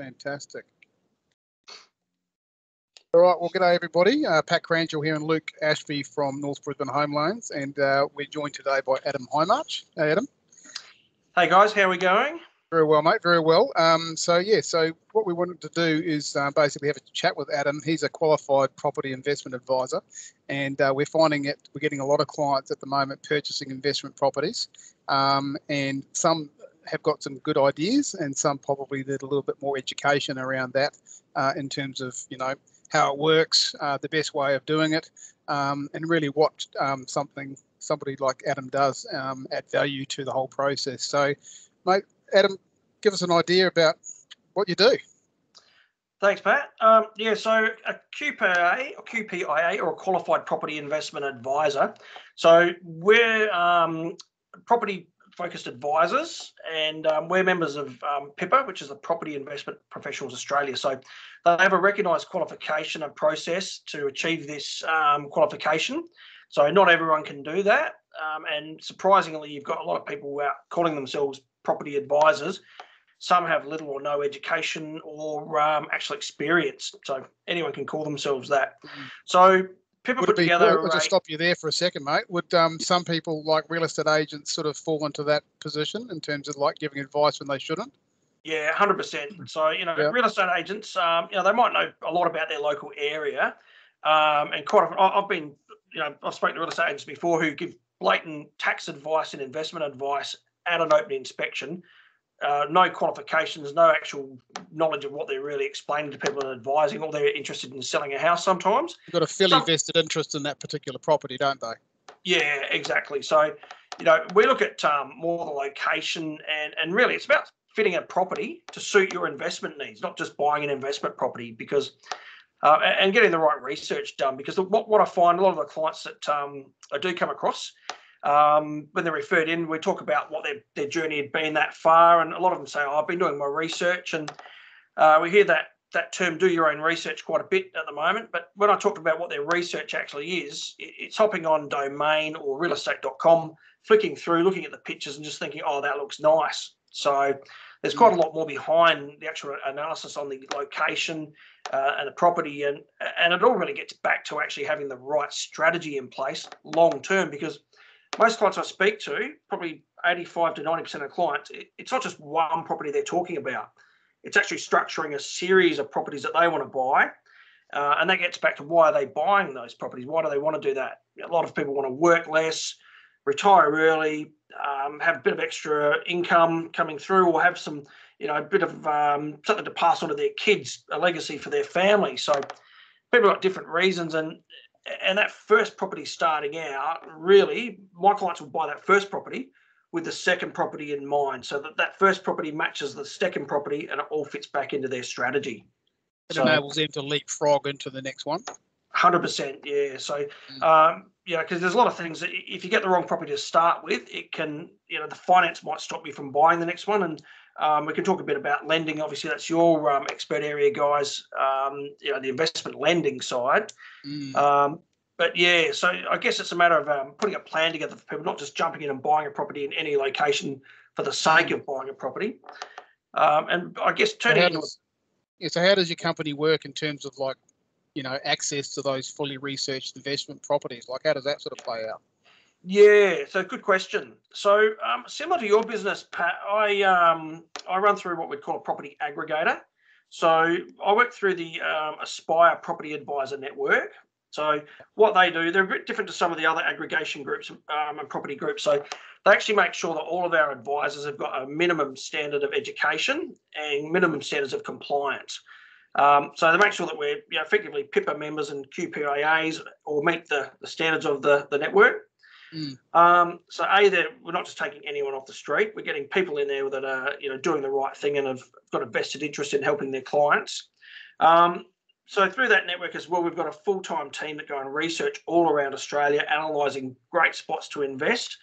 Fantastic. All right, well, g'day everybody. Pat Cranchell here and Luke Ashby from North Brisbane Home Loans, and we're joined today by Adam Hindmarch. Hey, Adam. Hey guys, how are we going? Very well, mate. Very well. So what we wanted to do is basically have a chat with Adam. He's a qualified property investment advisor, and we're finding it. We're getting a lot of clients at the moment purchasing investment properties, and some have got some good ideas, and some probably need a little bit more education around that in terms of how it works, the best way of doing it, and really what somebody like Adam does add value to the whole process. So, mate, Adam, give us an idea about what you do. Thanks, Pat. So a QPIA or a Qualified Property Investment Advisor. So we're property-focused advisors, and we're members of PIPA, which is the Property Investment Professionals Australia. So they have a recognised qualification and process to achieve this qualification. So not everyone can do that, and surprisingly, you've got a lot of people out calling themselves property advisors. Some have little or no education or actual experience, so anyone can call themselves that. So people put together. I'll just stop you there for a second, mate. Would some people, like real estate agents, sort of fall into that position in terms of like giving advice when they shouldn't? Yeah, 100%. So real estate agents, they might know a lot about their local area, and quite often I've spoken to real estate agents before who give blatant tax advice and investment advice at an open inspection. No qualifications, no actual knowledge of what they're really explaining to people and advising, or they're interested in selling a house sometimes. You've got a fairly vested interest in that particular property, don't they? Yeah, exactly. So, we look at more the location, and really it's about fitting a property to suit your investment needs, not just buying an investment property, because and getting the right research done. Because what I find, a lot of the clients that I do come across, when they're referred in, we talk about what their journey had been that far, and a lot of them say, I've been doing my research, and we hear that term, do your own research, quite a bit at the moment. But when I talked about what their research actually is, it's hopping on Domain or realestate.com, flicking through, looking at the pictures and just thinking, oh, that looks nice. So there's quite a lot more behind the actual analysis on the location and the property, and it all really gets back to actually having the right strategy in place long term, because most clients I speak to, probably 85 to 90% of clients, it's not just one property they're talking about. It's actually structuring a series of properties that they want to buy. And that gets back to, why are they buying those properties? Why do they want to do that? A lot of people want to work less, retire early, have a bit of extra income coming through, or have some, a bit of something to pass on to their kids, a legacy for their family. So people have got different reasons, and that first property starting out, really, my clients will buy that first property with the second property in mind, so that first property matches the second property, and it all fits back into their strategy. It enables them to leapfrog into the next one. 100%, yeah. So, because there's a lot of things that if you get the wrong property to start with, it can, the finance might stop you from buying the next one. And we can talk a bit about lending. Obviously, that's your expert area, guys. The investment lending side. But yeah, so I guess it's a matter of putting a plan together for people, not just jumping in and buying a property in any location for the sake of buying a property. And I guess turning into so how does your company work in terms of access to those fully researched investment properties? Like, how does that sort of play out? Yeah, so good question. So similar to your business, Pat, I run through what we'd call a property aggregator. So I work through the Aspire Property Advisor Network. So what they do, they're a bit different to some of the other aggregation groups and property groups. So they actually make sure that all of our advisors have got a minimum standard of education and minimum standards of compliance. So they make sure that we're effectively PIPA members and QPIAs, or meet the standards of the network. So we're not just taking anyone off the street. We're getting people in there that are doing the right thing and have got a vested interest in helping their clients. So through that network as well, we've got a full-time team that go and research all around Australia, analysing great spots to invest,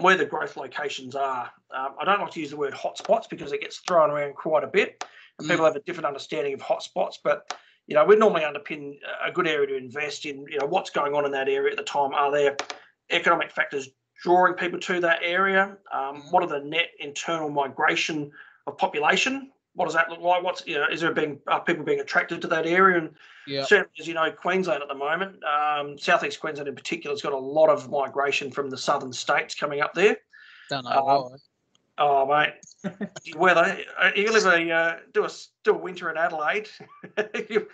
where the growth locations are. I don't like to use the word hotspots because it gets thrown around quite a bit, and people have a different understanding of hotspots. But we normally underpin a good area to invest in. What's going on in that area at the time? Are there economic factors drawing people to that area? What are the net internal migration of population what does that look like? What's, is there are people being attracted to that area? And Yeah. certainly, as you know, Queensland at the moment, southeast Queensland in particular, has got a lot of migration from the southern states coming up there. Don't know why. Oh, mate, weather. You live do a winter in Adelaide.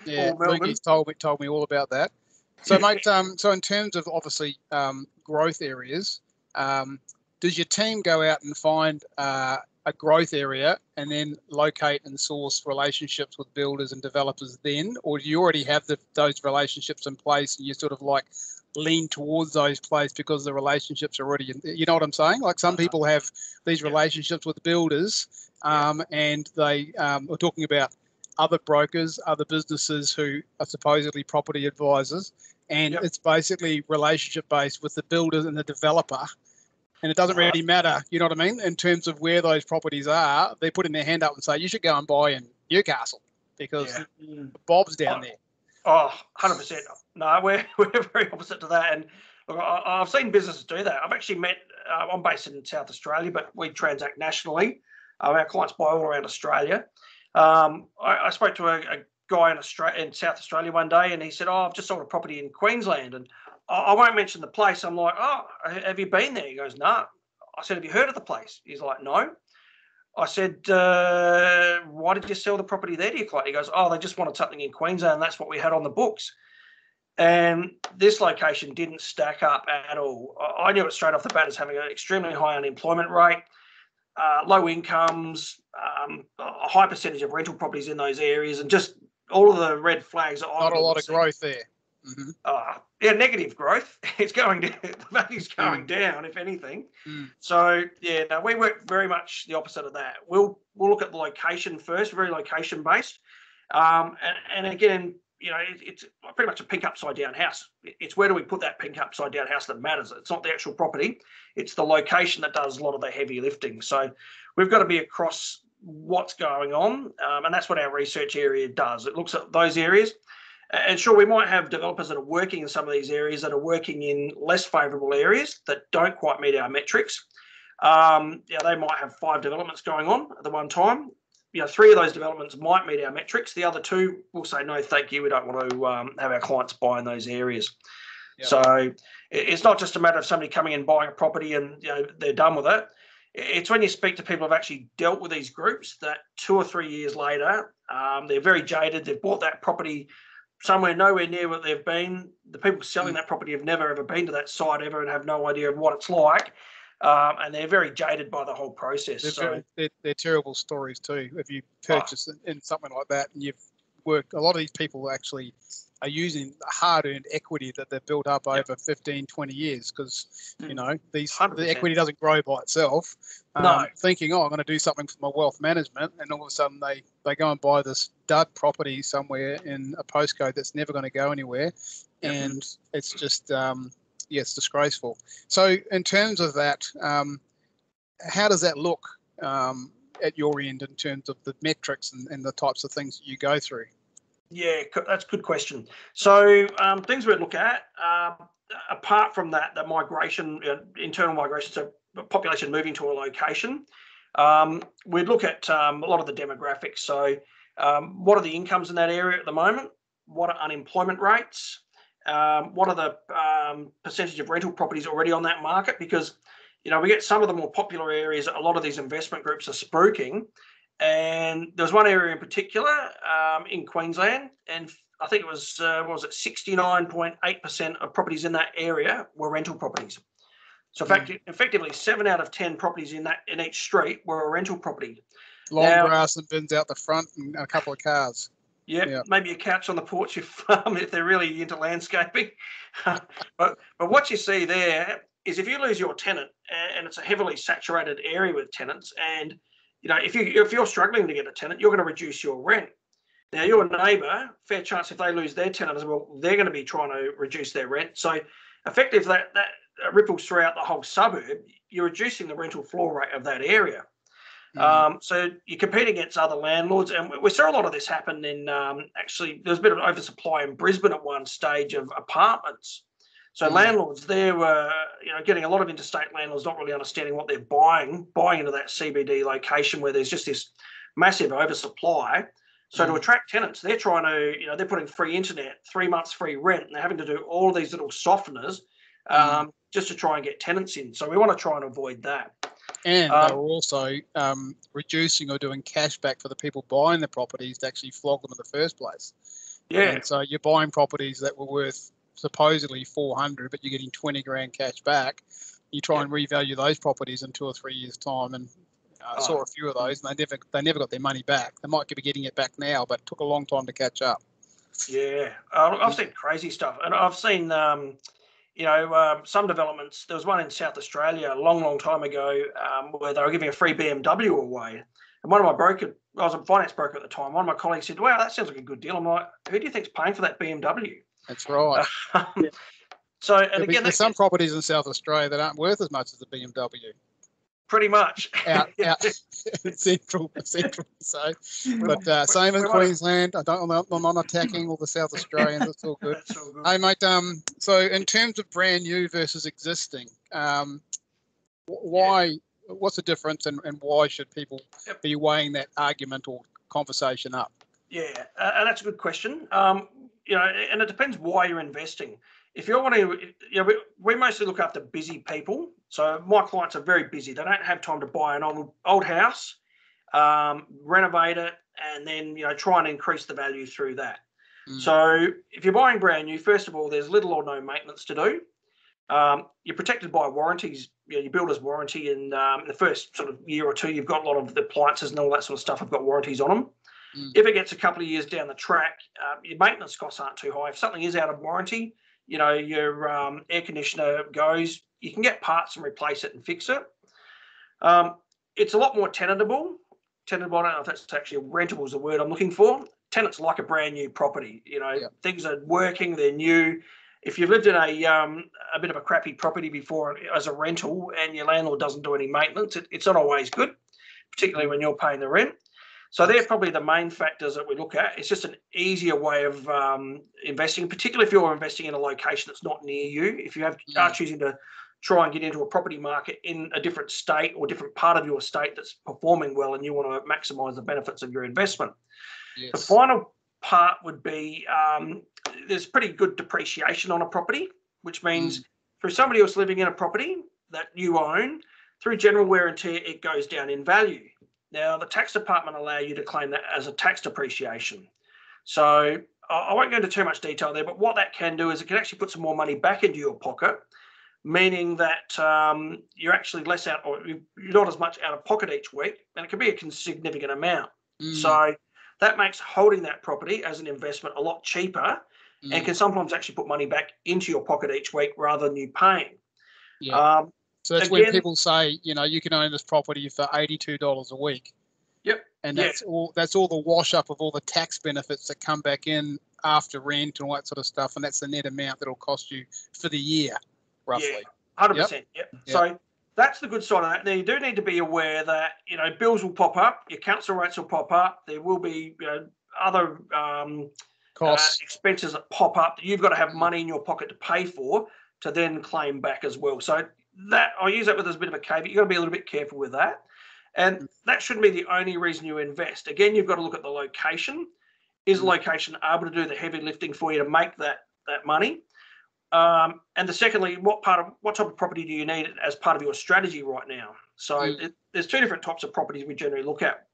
Yeah, or Melbourne. Lukey's told me all about that. So, mate, so in terms of obviously growth areas, does your team go out and find a growth area and then locate and source relationships with builders and developers then, or do you already have those relationships in place and you sort of like lean towards those places because the relationships are already in, you know what I'm saying? Like some people have these relationships with builders and they are talking about other brokers, other businesses who are supposedly property advisors, and it's basically relationship based with the builders and the developer. And it doesn't really matter, you know what I mean, in terms of where those properties are. They're putting their hand up and say, you should go and buy in Newcastle because Bob's down there. Oh, 100%. No, we're very opposite to that. And look, I've seen businesses do that. I've actually met, I'm based in South Australia, but we transact nationally. Our clients buy all around Australia. I spoke to a guy in South Australia one day, and he said, I've just sold a property in Queensland. And I won't mention the place. I'm like, oh, have you been there? He goes, no. I said, have you heard of the place? He's like, no. I said, why did you sell the property there to your client? He goes, oh, they just wanted something in Queensland, and that's what we had on the books. And this location didn't stack up at all. I knew it straight off the bat as having an extremely high unemployment rate, low incomes, a high percentage of rental properties in those areas, and just all of the red flags. Not a lot of growth there. Mm-hmm. Negative growth. It's going down. The value's going down, if anything. So no, we work very much the opposite of that. We'll look at the location first, very location based, and again, it's pretty much a pink upside down house. It's where do we put that pink upside down house that matters. It's not the actual property. It's the location that does a lot of the heavy lifting. So we've got to be across what's going on, and that's what our research area does. It looks at those areas. And sure, we might have developers that are working in some of these areas that are working in less favourable areas that don't quite meet our metrics. They might have 5 developments going on at the one time. 3 of those developments might meet our metrics. The other 2 will say, no, thank you. We don't want to have our clients buy in those areas. Yep. So it's not just a matter of somebody coming and buying a property and they're done with it. It's when you speak to people who've actually dealt with these groups that 2 or 3 years later, they're very jaded. They've bought that property somewhere nowhere near what they've been. The people selling that property have never ever been to that site ever and have no idea of what it's like, and they're very jaded by the whole process. They're terrible stories too. If you purchase in something like that and you've worked, a lot of these people actually are using hard-earned equity that they've built up over 15, 20 years because, the equity doesn't grow by itself. Thinking, I'm going to do something for my wealth management, and all of a sudden they go and buy this dud property somewhere in a postcode that's never going to go anywhere. And it's just, it's disgraceful. So in terms of that, how does that look at your end in terms of the metrics and the types of things that you go through? Yeah, that's a good question. So things we'd look at, apart from that, the migration, internal migration, so population moving to a location, we'd look at a lot of the demographics. So what are the incomes in that area at the moment? What are unemployment rates? What are the percentage of rental properties already on that market? Because, we get some of the more popular areas, a lot of these investment groups are spruiking. And there was one area in particular in Queensland, and I think it was 69.8% of properties in that area were rental properties. So effectively 7 out of 10 properties in each street were a rental property. Long grass and bins out the front and a couple of cars. Yeah, maybe a couch on the porch if they're really into landscaping. But what you see there is if you lose your tenant, and it's a heavily saturated area with tenants, and if you're struggling to get a tenant, you're going to reduce your rent. Now, your neighbour, fair chance if they lose their tenant as well, they're going to be trying to reduce their rent. So effectively, that ripples throughout the whole suburb. You're reducing the rental floor rate of that area. So you compete against other landlords, and we saw a lot of this happen in actually there was a bit of oversupply in Brisbane at one stage of apartments. So landlords there were, getting a lot of interstate landlords not really understanding what they're buying into that CBD location where there's just this massive oversupply. So to attract tenants, they're trying to, they're putting free internet, 3 months free rent, and they're having to do all these little softeners just to try and get tenants in. So we want to try and avoid that. And they're also reducing or doing cashback for the people buying the properties to actually flog them in the first place. Yeah. And so you're buying properties that were worth supposedly 400, but you're getting 20 grand cash back. You try and revalue those properties in 2 or 3 years' time, and I saw a few of those, and they never got their money back. They might be getting it back now, but it took a long time to catch up. Yeah, I've seen crazy stuff, and I've seen some developments. There was one in South Australia a long time ago where they were giving a free BMW away, and one of my brokers, I was a finance broker at the time, one of my colleagues said, "Wow, that sounds like a good deal." I'm like, "Who do you think's paying for that BMW?" That's right. So, and again, there's some properties in South Australia that aren't worth as much as the BMW. Pretty much. out central. So, but same in Queensland. I'm not attacking all the South Australians. It's all good. That's all good. Hey, mate. So in terms of brand new versus existing, what's the difference, and why should people be weighing that argument or conversation up? Yeah, and that's a good question. And it depends why you're investing. If you're wanting to, we mostly look after busy people. So my clients are very busy. They don't have time to buy an old house, renovate it, and then try and increase the value through that. So if you're buying brand new, first of all, there's little or no maintenance to do. You're protected by warranties, your builder's warranty, and in the first sort of year or two, you've got a lot of the appliances and all that sort of stuff have got warranties on them. If it gets a couple of years down the track, your maintenance costs aren't too high. If something is out of warranty, your air conditioner goes, you can get parts and replace it and fix it. It's a lot more tenantable. I don't know if that's actually rentable is the word I'm looking for. Tenants like a brand new property. Things are working, they're new. If you've lived in a bit of a crappy property before as a rental and your landlord doesn't do any maintenance, it's not always good, particularly when you're paying the rent. So they're probably the main factors that we look at. It's just an easier way of investing, particularly if you're investing in a location that's not near you. If you are choosing to try and get into a property market in a different state or different part of your state that's performing well and you want to maximise the benefits of your investment. Yes. The final part would be there's pretty good depreciation on a property, which means through somebody else living in a property that you own, through general wear and tear, it goes down in value. Now, the tax department allow you to claim that as a tax depreciation. So I won't go into too much detail there, but what that can do is it can actually put some more money back into your pocket, meaning that you're actually less out, or you're not as much out of pocket each week, and it can be a significant amount. So that makes holding that property as an investment a lot cheaper and can sometimes actually put money back into your pocket each week rather than you paying. So that's when people say, you can own this property for $82 a week. Yep. And that's all the wash up of all the tax benefits that come back in after rent and all that sort of stuff. And that's the net amount that'll cost you for the year, roughly. Yeah, 100%. Yep. So that's the good side of that. Now, you do need to be aware that, bills will pop up, your council rates will pop up. There will be, other costs, expenses that pop up that you've got to have money in your pocket to pay for to then claim back as well. So that I'll use that with as a bit of a caveat. You've got to be a little bit careful with that. And that shouldn't be the only reason you invest. Again, you've got to look at the location. Is the location able to do the heavy lifting for you to make that money? And secondly, what type of property do you need as part of your strategy right now? So there's two different types of properties we generally look at.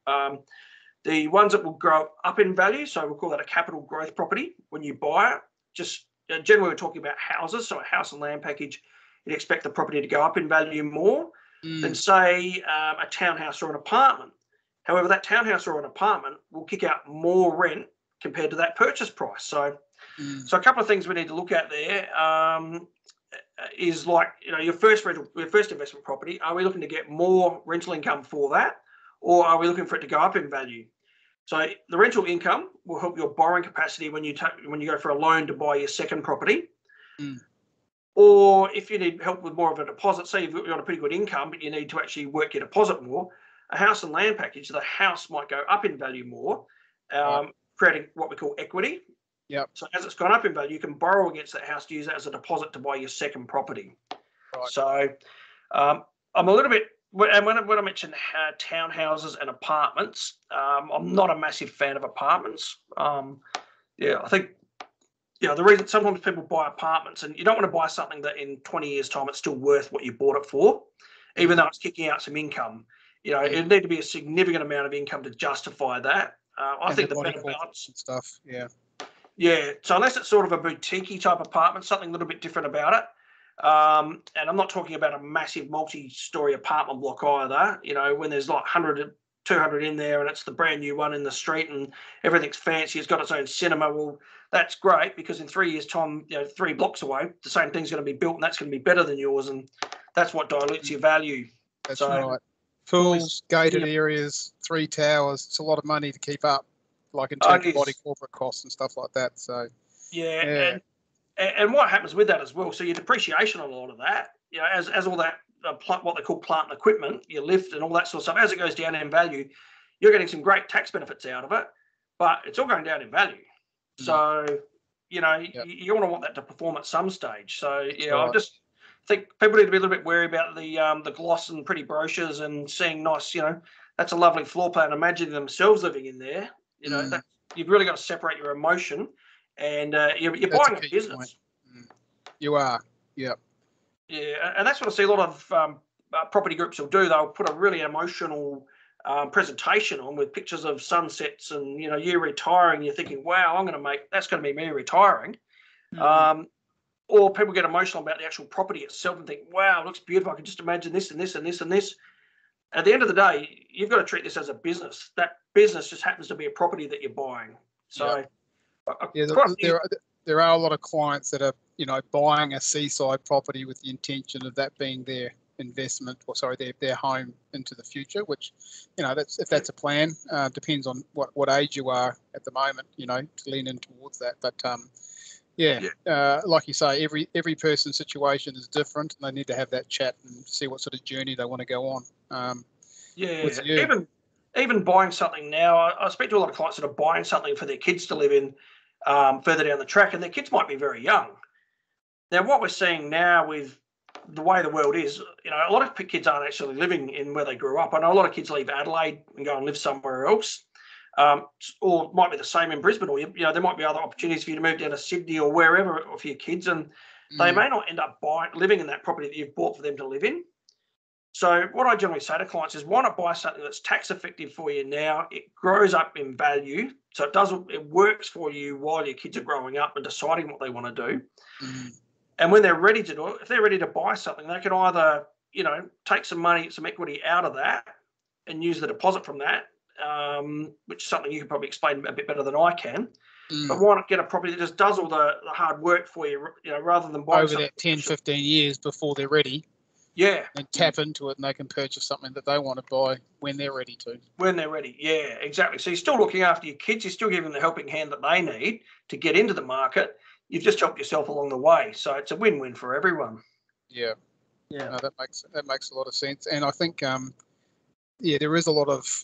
The ones that will grow up in value, so we'll call that a capital growth property when you buy it. Just generally we're talking about houses, so a house and land package, you'd expect the property to go up in value more than, say, a townhouse or an apartment. However, that townhouse or an apartment will kick out more rent compared to that purchase price. So a couple of things we need to look at there is like, your first investment property, are we looking to get more rental income for that, or are we looking for it to go up in value? So the rental income will help your borrowing capacity when you go for a loan to buy your second property. Or if you need help with more of a deposit, say you've got a pretty good income, but you need to actually work your deposit more, a house and land package, the house might go up in value more, creating what we call equity. Yep. So as it's gone up in value, you can borrow against that house to use that as a deposit to buy your second property. Right. So I'm a little bit when I mention townhouses and apartments, I'm not a massive fan of apartments. I think the reason sometimes people buy apartments, and you don't want to buy something that in 20 years' time it's still worth what you bought it for, even though it's kicking out some income. It'd need to be a significant amount of income to justify that. I think the better balance and stuff. Yeah. Yeah. So unless it's sort of a boutique type apartment, something a little bit different about it. And I'm not talking about a massive multi-story apartment block either. When there's like 100, 200 in there and it's the brand new one in the street and everything's fancy, it's got its own cinema. Well, that's great, because in 3 years' time, 3 blocks away, the same thing's going to be built and that's going to be better than yours. And that's what dilutes your value. That's right. Pools, gated areas, 3 towers. It's a lot of money to keep up, like in terms of body corporate costs and stuff like that. So And what happens with that as well? So your depreciation on a lot of that, as all that what they call plant and equipment, your lift and all that sort of stuff, as it goes down in value, you're getting some great tax benefits out of it, but it's all going down in value. So you want to want that to perform at some stage. So I just think people need to be a little bit wary about the gloss and pretty brochures and seeing nice, that's a lovely floor plan, imagining themselves living in there. That you've really got to separate your emotion. And you're buying a business. You are, yeah. Yeah, and that's what I see a lot of property groups will do. They'll put a really emotional presentation on with pictures of sunsets and, you retiring. You're thinking, wow, that's going to be me retiring. Or people get emotional about the actual property itself and think, wow, it looks beautiful. I can just imagine this and this and this and this. At the end of the day, you've got to treat this as a business. That business just happens to be a property that you're buying. So... Yeah, there are a lot of clients that are, buying a seaside property with the intention of that being their investment, their home into the future. Which, if that's a plan, depends on what age you are at the moment, to lean in towards that. But like you say, every person's situation is different, and they need to have that chat and see what sort of journey they want to go on. Even buying something now, I speak to a lot of clients that are buying something for their kids to live in further down the track, and their kids might be very young. Now, what we're seeing now with the way the world is, a lot of kids aren't actually living in where they grew up. I know a lot of kids leave Adelaide and go and live somewhere else, or it might be the same in Brisbane, or there might be other opportunities for you to move down to Sydney or wherever for your kids, and they may not end up living in that property that you've bought for them to live in. So what I generally say to clients is, why not buy something that's tax effective for you now? It grows up in value, so it works for you while your kids are growing up and deciding what they want to do. And when they're ready to do it, if they're ready to buy something, they can either, take some money, some equity out of that and use the deposit from that, which is something you can probably explain a bit better than I can. But why not get a property that just does all the hard work for you, rather than buying over that 10, 15 years before they're ready. Yeah. And tap into it, and they can purchase something that they want to buy when they're ready to. When they're ready, yeah, exactly. So you're still looking after your kids. You're still giving them the helping hand that they need to get into the market. You've just helped yourself along the way. So it's a win-win for everyone. Yeah. No, that makes a lot of sense. And I think, there is a lot of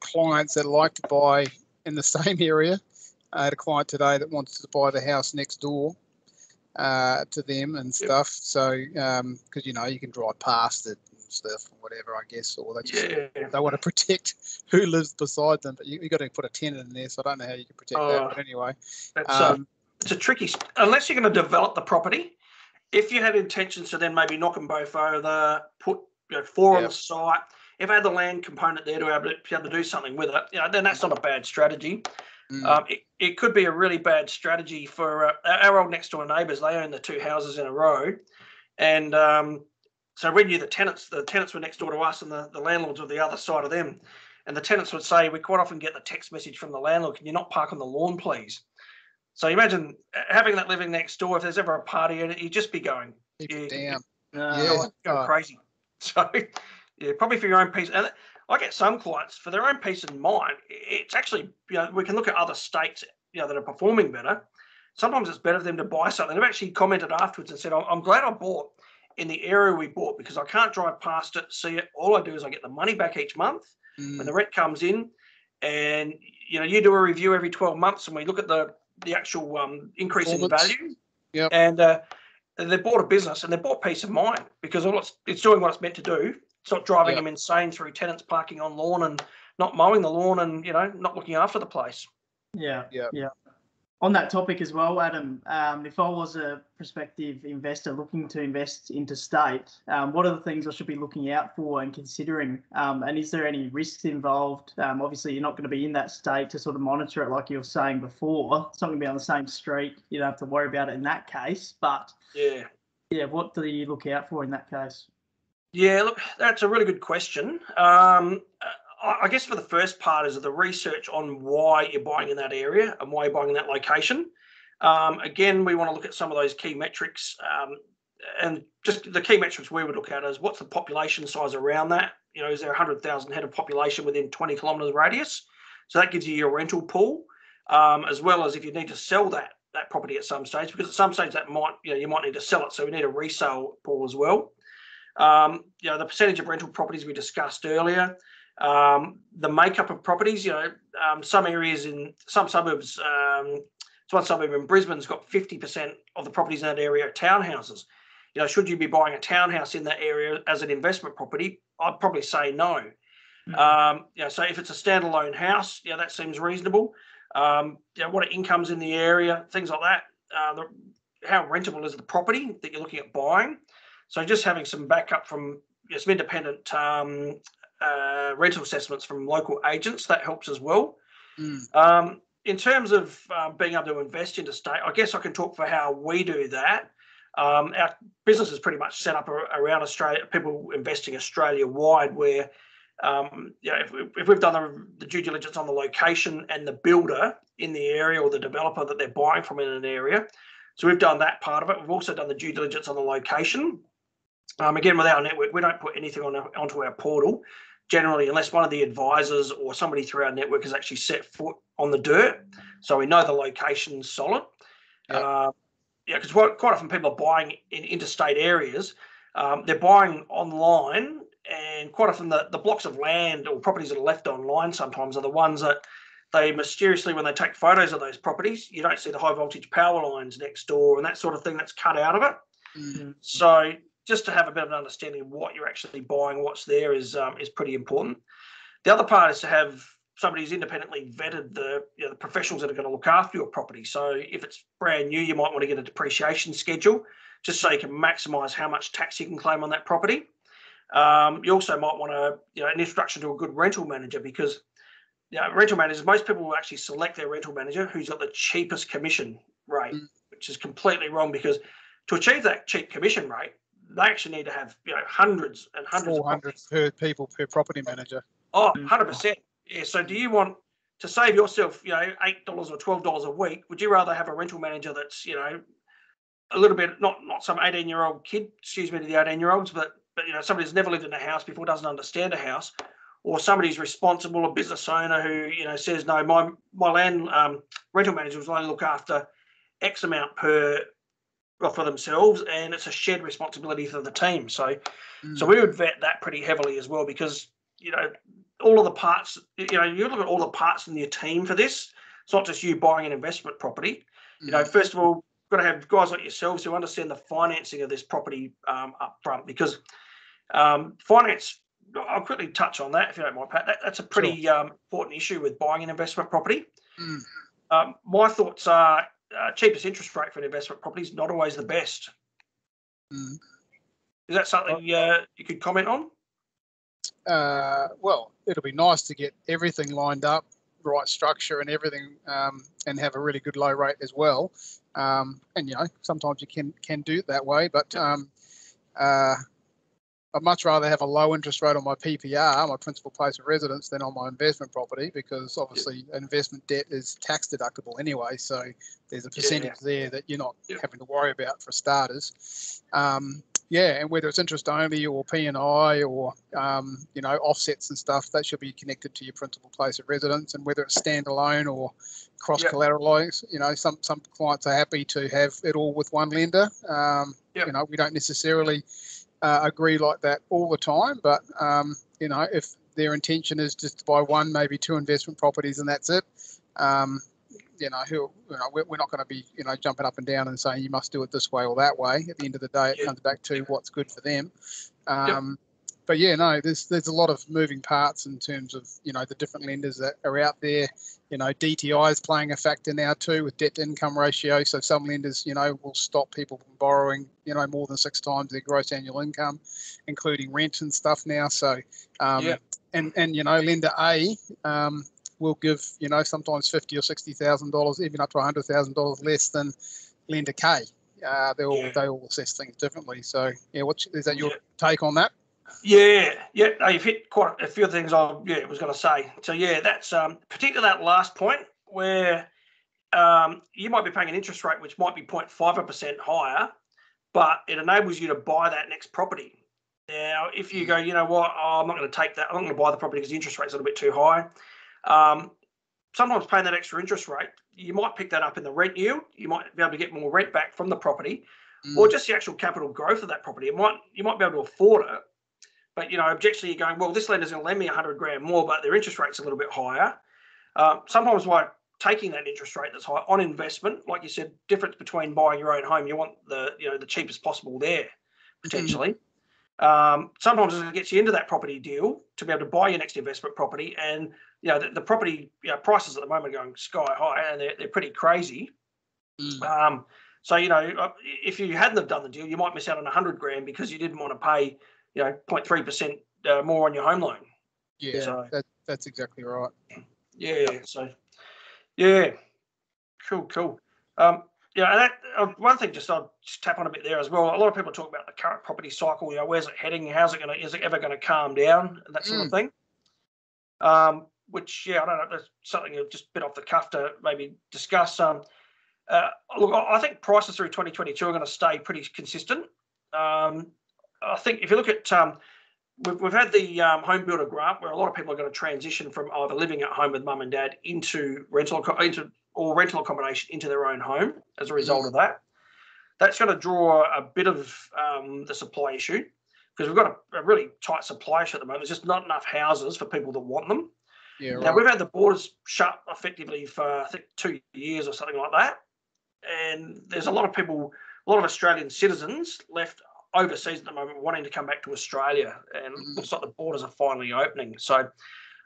clients that like to buy in the same area. I had a client today that wants to buy the house next door to them and stuff. So, because you can drive past it and stuff or whatever, I guess, or they want to protect who lives beside them. But you got to put a tenant in there, so I don't know how you can protect that. But anyway, it's a tricky, unless you're going to develop the property. If you had intentions to then maybe knock them both over, put 4 on the site. If I had the land component there to be able to do something with it, then that's not a bad strategy. It could be a really bad strategy for our old next door neighbours. They own the 2 houses in a row, and so we knew the tenants were next door to us, and the landlords were the other side of them. And the tenants would say, we quite often get the text message from the landlord, "Can you not park on the lawn, please?" So imagine having that living next door. If there's ever a party in it, you'd just be going, damn, go crazy. So probably for your own peace. And I get some clients, for their own peace of mind, it's actually, we can look at other states, that are performing better. Sometimes it's better for them to buy something. They've actually commented afterwards and said, I'm glad I bought in the area we bought, because I can't drive past it, see it. All I do is I get the money back each month when the rent comes in. And, you do a review every 12 months and we look at the actual increase in value. Yep. And they bought a business and they bought peace of mind, because it's doing what it's meant to do. It's not driving Yep. them insane through tenants parking on lawn and not mowing the lawn and, not looking after the place. Yeah. Yep. Yeah. On that topic as well, Adam, if I was a prospective investor looking to invest interstate, what are the things I should be looking out for and considering? And is there any risks involved? Obviously, you're not going to be in that state to sort of monitor it like you were saying before. It's not going to be on the same street. You don't have to worry about it in that case. But, yeah, what do you look out for in that case? Yeah, look, that's a really good question. I guess for the first part is the research on why you're buying in that area and why you're buying in that location. Again, we want to look at some of those key metrics, and just the key metrics we would look at is what's the population size around that? Is there 100,000 head of population within 20 kilometres radius? So that gives you your rental pool, as well as if you need to sell that property at some stage, because at some stage that you might need to sell it. So we need a resale pool as well. The percentage of rental properties we discussed earlier. The makeup of properties, some areas in some suburbs, one suburb in Brisbane's got 50% of the properties in that area are townhouses. Should you be buying a townhouse in that area as an investment property? I'd probably say no. So if it's a standalone house, that seems reasonable. What are incomes in the area, things like that. How rentable is the property that you're looking at buying? So just having some backup from some independent rental assessments from local agents, that helps as well. In terms of being able to invest interstate, I guess I can talk for how we do that. Our business is pretty much set up around Australia, people investing Australia-wide, where if we've done the due diligence on the location and the builder in the area or the developer that they're buying from in an area, so we've done that part of it. We've also done the due diligence on the location. Again, with our network, we don't put anything onto our portal, generally, unless one of the advisors or somebody through our network has actually set foot on the dirt. So we know the location's solid. Because quite often people are buying in interstate areas. They're buying online, and quite often the blocks of land or properties that are left online sometimes are the ones that they mysteriously, when they take photos of those properties, you don't see the high voltage power lines next door and that sort of thing that's cut out of it. So just to have a bit of an understanding of what you're actually buying, what's there is pretty important. The other part is to have somebody who's independently vetted the professionals that are going to look after your property. So if it's brand new, you might want to get a depreciation schedule just so you can maximise how much tax you can claim on that property. You also might want an introduction to a good rental manager, because rental managers, most people will actually select their rental manager who's got the cheapest commission rate, which is completely wrong, because to achieve that cheap commission rate, they actually need to have hundreds and hundreds 400 per people per property manager. Oh, 100%. Yeah. So do you want to save yourself, $8 or $12 a week? Would you rather have a rental manager that's, a little bit, not some 18-year-old kid, excuse me to the 18-year-olds, but somebody who's never lived in a house before, doesn't understand a house, or somebody who's responsible, a business owner who, says, no, my land rental manager will only look after X amount for themselves, and it's a shared responsibility for the team. So we would vet that pretty heavily as well, because all of the parts, you look at all the parts in your team for this. It's not just you buying an investment property. First of all, you've got to have guys like yourselves who understand the financing of this property up front, because finance, I'll quickly touch on that if you don't mind, Pat. That's a pretty important issue with buying an investment property. My thoughts are cheapest interest rate for an investment property is not always the best. Is that something you could comment on? Well, it'll be nice to get everything lined up, right structure and everything, and have a really good low rate as well. And sometimes you can do it that way, but I'd much rather have a low interest rate on my PPR, my principal place of residence, than on my investment property, because obviously investment debt is tax deductible anyway. So there's a percentage there that you're not having to worry about for starters. And whether it's interest only or P&I or, offsets and stuff, that should be connected to your principal place of residence. And whether it's standalone or cross-collateralized, some clients are happy to have it all with one lender. We don't necessarily agree like that all the time, but if their intention is just to buy one, maybe two investment properties and that's it, we're not going to be jumping up and down and saying you must do it this way or that way. At the end of the day, it comes back to what's good for them. but yeah, no, there's a lot of moving parts in terms of, you know, the different lenders that are out there. You know, DTI is playing a factor now too with debt to income ratio. So some lenders, you know, will stop people from borrowing, you know, more than 6 times their gross annual income, including rent and stuff now. So, and you know, lender A will give, you know, sometimes $50,000 or $60,000, even up to $100,000 less than lender K. They all assess things differently. So yeah, is that your take on that? Yeah. No, you've hit quite a few things I was going to say. So yeah, that's particularly that last point where you might be paying an interest rate which might be 0.5% higher, but it enables you to buy that next property. Now, if you go, you know what, I'm not going to take that. I'm not going to buy the property because the interest rate's a little bit too high. Sometimes paying that extra interest rate, you might pick that up in the rent yield. You might be able to get more rent back from the property, or just the actual capital growth of that property. You might be able to afford it, but, you know, objectively you're going, well, this lender's going to lend me 100 grand more, but their interest rate's a little bit higher. Sometimes by taking that interest rate that's high on investment, like you said, difference between buying your own home, you want the cheapest possible there potentially. Sometimes it gets you into that property deal to be able to buy your next investment property, and you know the property prices at the moment are going sky high, and they're pretty crazy. So you know, if you hadn't have done the deal, you might miss out on 100 grand because you didn't want to pay 0.3% more on your home loan. Yeah, so, that's exactly right. Yeah. So yeah, cool. And that one thing, I'll just tap on a bit there as well. A lot of people talk about the current property cycle. You know, where's it heading? Is it ever going to calm down? And that sort of thing. Which, I don't know. That's something just a bit off the cuff to maybe discuss. Look, I think prices through 2022 are going to stay pretty consistent. I think if you look at we've had the home builder grant, where a lot of people are going to transition from either living at home with mum and dad into rental accommodation into their own home as a result of that. That's going to draw a bit of the supply issue, because we've got a really tight supply issue at the moment. There's just not enough houses for people that want them. Yeah, right. Now, we've had the borders shut effectively for, I think, 2 years or something like that. And there's a lot of people, a lot of Australian citizens left overseas at the moment wanting to come back to Australia, and it looks like the borders are finally opening. So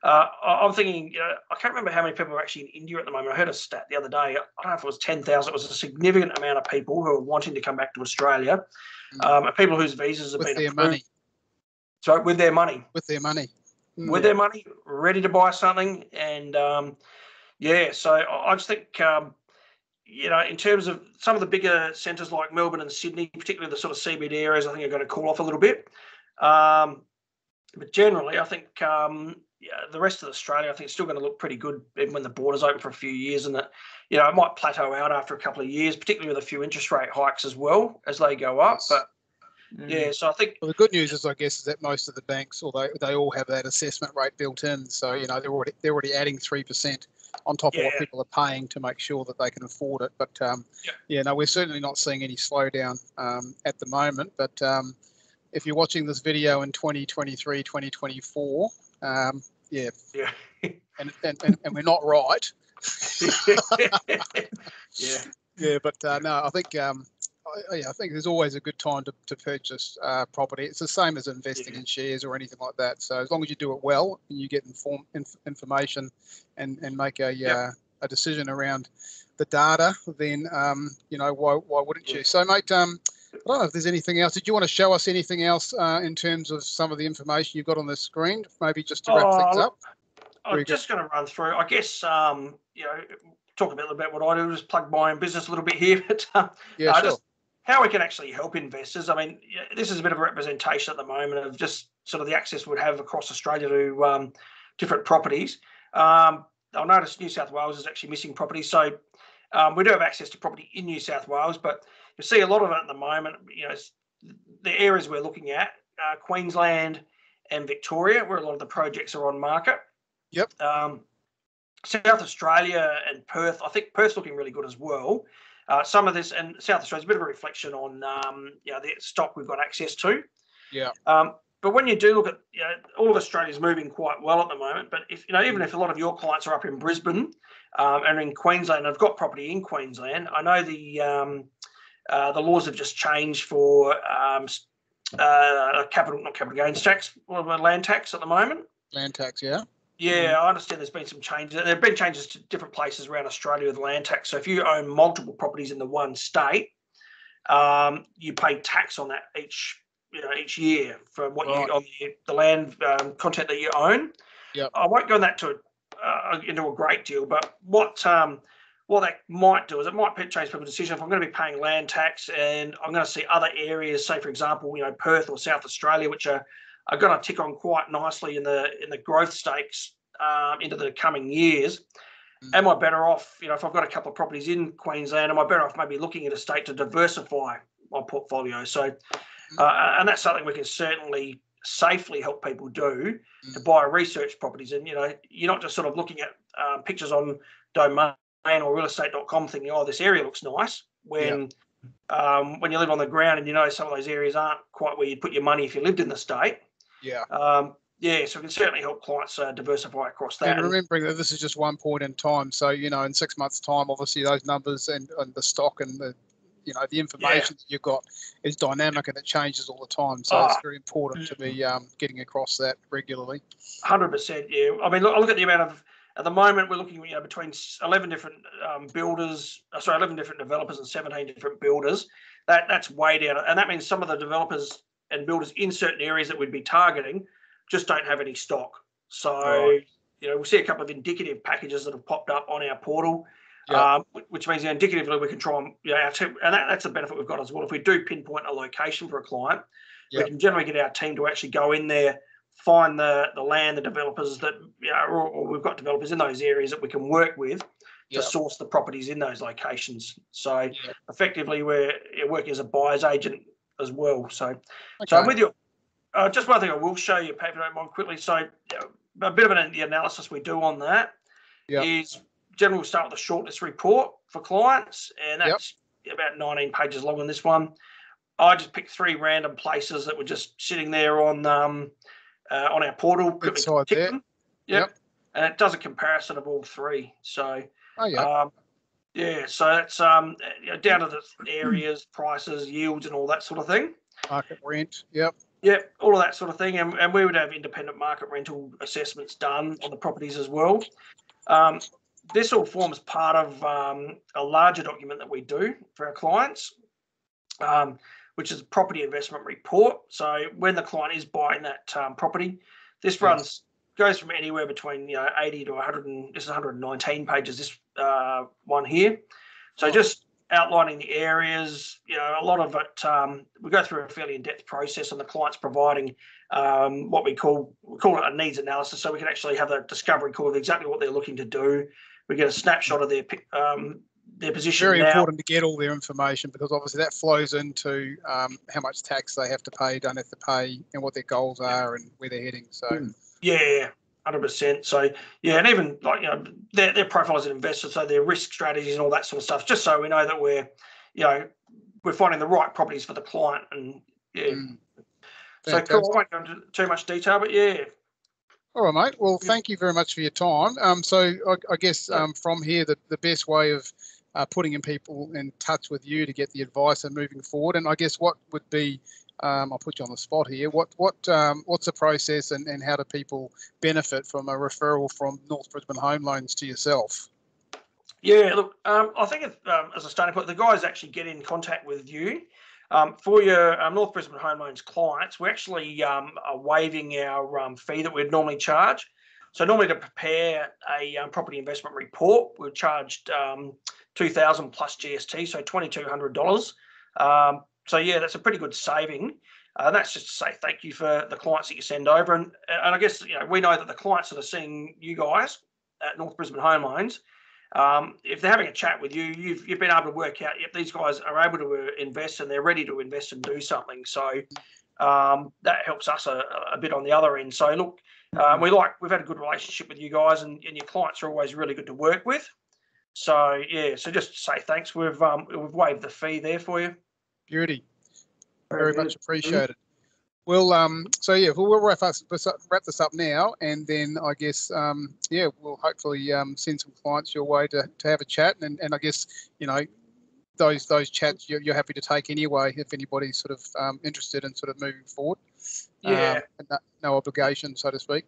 I'm thinking, I can't remember how many people are actually in India at the moment. I heard a stat the other day. I don't know if it was 10,000. It was a significant amount of people who are wanting to come back to Australia. People whose visas have been approved. Money. So with their money. With their money. With their money, ready to buy something. And so I just think, in terms of some of the bigger centres like Melbourne and Sydney, particularly the sort of CBD areas, I think are going to cool off a little bit. But generally, I think the rest of Australia, I think, is still going to look pretty good even when the borders open for a few years, and that it might plateau out after a couple of years, particularly with a few interest rate hikes as well as they go up. But so I think the good news is, I guess, is that most of the banks, although they all have that assessment rate built in, so they're already adding 3% on top of what people are paying to make sure that they can afford it. But we're certainly not seeing any slowdown at the moment. But if you're watching this video in 2023, 2024, and we're not right. But no, I think I think there's always a good time to purchase property. It's the same as investing in shares or anything like that. So as long as you do it well and you get information and make a decision around the data, then why wouldn't you? So mate, I don't know if there's anything else. Did you want to show us anything else in terms of some of the information you've got on the screen, maybe just to wrap things up? I'm just going to run through, I guess, talk a bit about what I do, just plug my own business a little bit here. But sure. Just how we can actually help investors. I mean, this is a bit of a representation at the moment of just sort of the access we'd have across Australia to different properties. I'll notice New South Wales is actually missing properties. So we do have access to property in New South Wales, but you see a lot of it at the moment. The areas we're looking at, Queensland and Victoria, where a lot of the projects are on market. Yep. South Australia and Perth, I think Perth's looking really good as well. Some of this, and South Australia's a bit of a reflection on the stock we've got access to. Yeah. But when you do look at, all of Australia's moving quite well at the moment. But if even if a lot of your clients are up in Brisbane and in Queensland, have got property in Queensland, I know the laws have just changed for not capital gains tax, land tax at the moment. Land tax, yeah. Yeah, I understand there's been some changes. There have been changes to different places around Australia with land tax. So if you own multiple properties in the one state, you pay tax on that each year for what you on the land content that you own. Yep. I won't go into a great deal, but what that might do is it might change people's decision. If I'm going to be paying land tax and I'm going to see other areas, say for example, Perth or South Australia, which are going to tick on quite nicely in the growth stakes into the coming years. Am I better off, if I've got a couple of properties in Queensland, am I better off maybe looking at a state to diversify my portfolio? So, and that's something we can certainly safely help people do, to buy research properties. And, you're not just sort of looking at pictures on Domain or realestate.com thinking, oh, this area looks nice, when you live on the ground and some of those areas aren't quite where you'd put your money if you lived in the state. Yeah. So we can certainly help clients diversify across that. And remembering that this is just one point in time. So, in 6 months' time, obviously those numbers and the stock and the information that you've got is dynamic and it changes all the time. So it's very important to be getting across that regularly. 100%, yeah. I mean, look at the amount of, at the moment, we're looking, between 11 different 11 different developers and 17 different builders. That's way down. And that means some of the developers and builders in certain areas that we'd be targeting just don't have any stock. So, we'll see a couple of indicative packages that have popped up on our portal, which means indicatively we can try and, and that's the benefit we've got as well. If we do pinpoint a location for a client, we can generally get our team to actually go in there, find the land, the developers that, or we've got developers in those areas that we can work with to source the properties in those locations. So effectively we're working as a buyer's agent as well. So, so with you, just one thing I will show you, Pat, if you don't mind quickly. So a bit of the analysis we do on that is generally we'll start with a shortlist report for clients, and that's about 19 pages long on this one. I just picked 3 random places that were just sitting there on our portal. Inside there. Yep. And it does a comparison of all 3. So so that's down to the areas, prices, yields, and all that sort of thing. Market rent. All of that sort of thing. And we would have independent market rental assessments done on the properties as well. This all forms part of a larger document that we do for our clients, which is a property investment report. So when the client is buying that property, this goes from anywhere between 80 to 100, and this is 119 pages, this one here. So just outlining the areas, a lot of it, we go through a fairly in-depth process, and the client's providing what we call it a needs analysis, so we can actually have a discovery call of exactly what they're looking to do. We get a snapshot of their position. Very important to get all their information, because obviously that flows into how much tax they have to pay, don't have to pay, and what their goals are and where they're heading. So 100%. So and even like their profile as an investor, so their risk strategies and all that sort of stuff, just so we know that we're finding the right properties for the client. And so cool. I won't go into too much detail, but All right, mate. Well, thank you very much for your time. So I guess from here, the best way of putting people in touch with you to get the advice and moving forward, and I guess what would be, I'll put you on the spot here. What's the process, and how do people benefit from a referral from North Brisbane Home Loans to yourself? Yeah, look, I think as a starting point, the guys actually get in contact with you. For your North Brisbane Home Loans clients, we actually are waiving our fee that we'd normally charge. So normally to prepare a property investment report, we're charged $2,000 plus GST, so $2,200. So that's a pretty good saving. That's just to say thank you for the clients that you send over, and I guess we know that the clients that are seeing you guys at North Brisbane Home Loans, if they're having a chat with you, you've been able to work out, these guys are able to invest and they're ready to invest and do something. So that helps us a bit on the other end. So look, we've had a good relationship with you guys, and your clients are always really good to work with. So so just to say thanks, we've waived the fee there for you. Beauty. Very much appreciated. Well, we'll wrap this up now, and then I guess we'll hopefully send some clients your way to have a chat, and I guess those chats you're happy to take anyway if anybody's sort of interested in sort of moving forward. Yeah. No obligation, so to speak.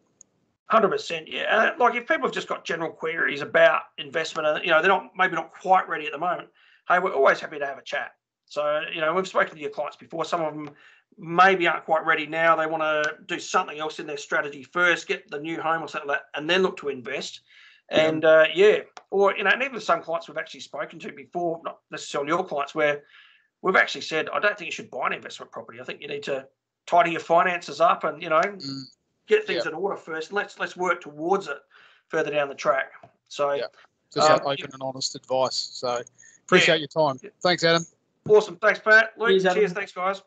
100%, yeah. Like if people have just got general queries about investment and, they're maybe not quite ready at the moment, hey, we're always happy to have a chat. So, we've spoken to your clients before. Some of them maybe aren't quite ready now. They want to do something else in their strategy first, get the new home or something like that, and then look to invest. And or, and even some clients we've actually spoken to before, not necessarily your clients, where we've actually said, I don't think you should buy an investment property. I think you need to tidy your finances up and, get things in order first. Let's work towards it further down the track. So just open and honest advice. So appreciate your time. Thanks, Adam. Awesome. Thanks, Pat. Luke, Cheers, cheers. Thanks, guys.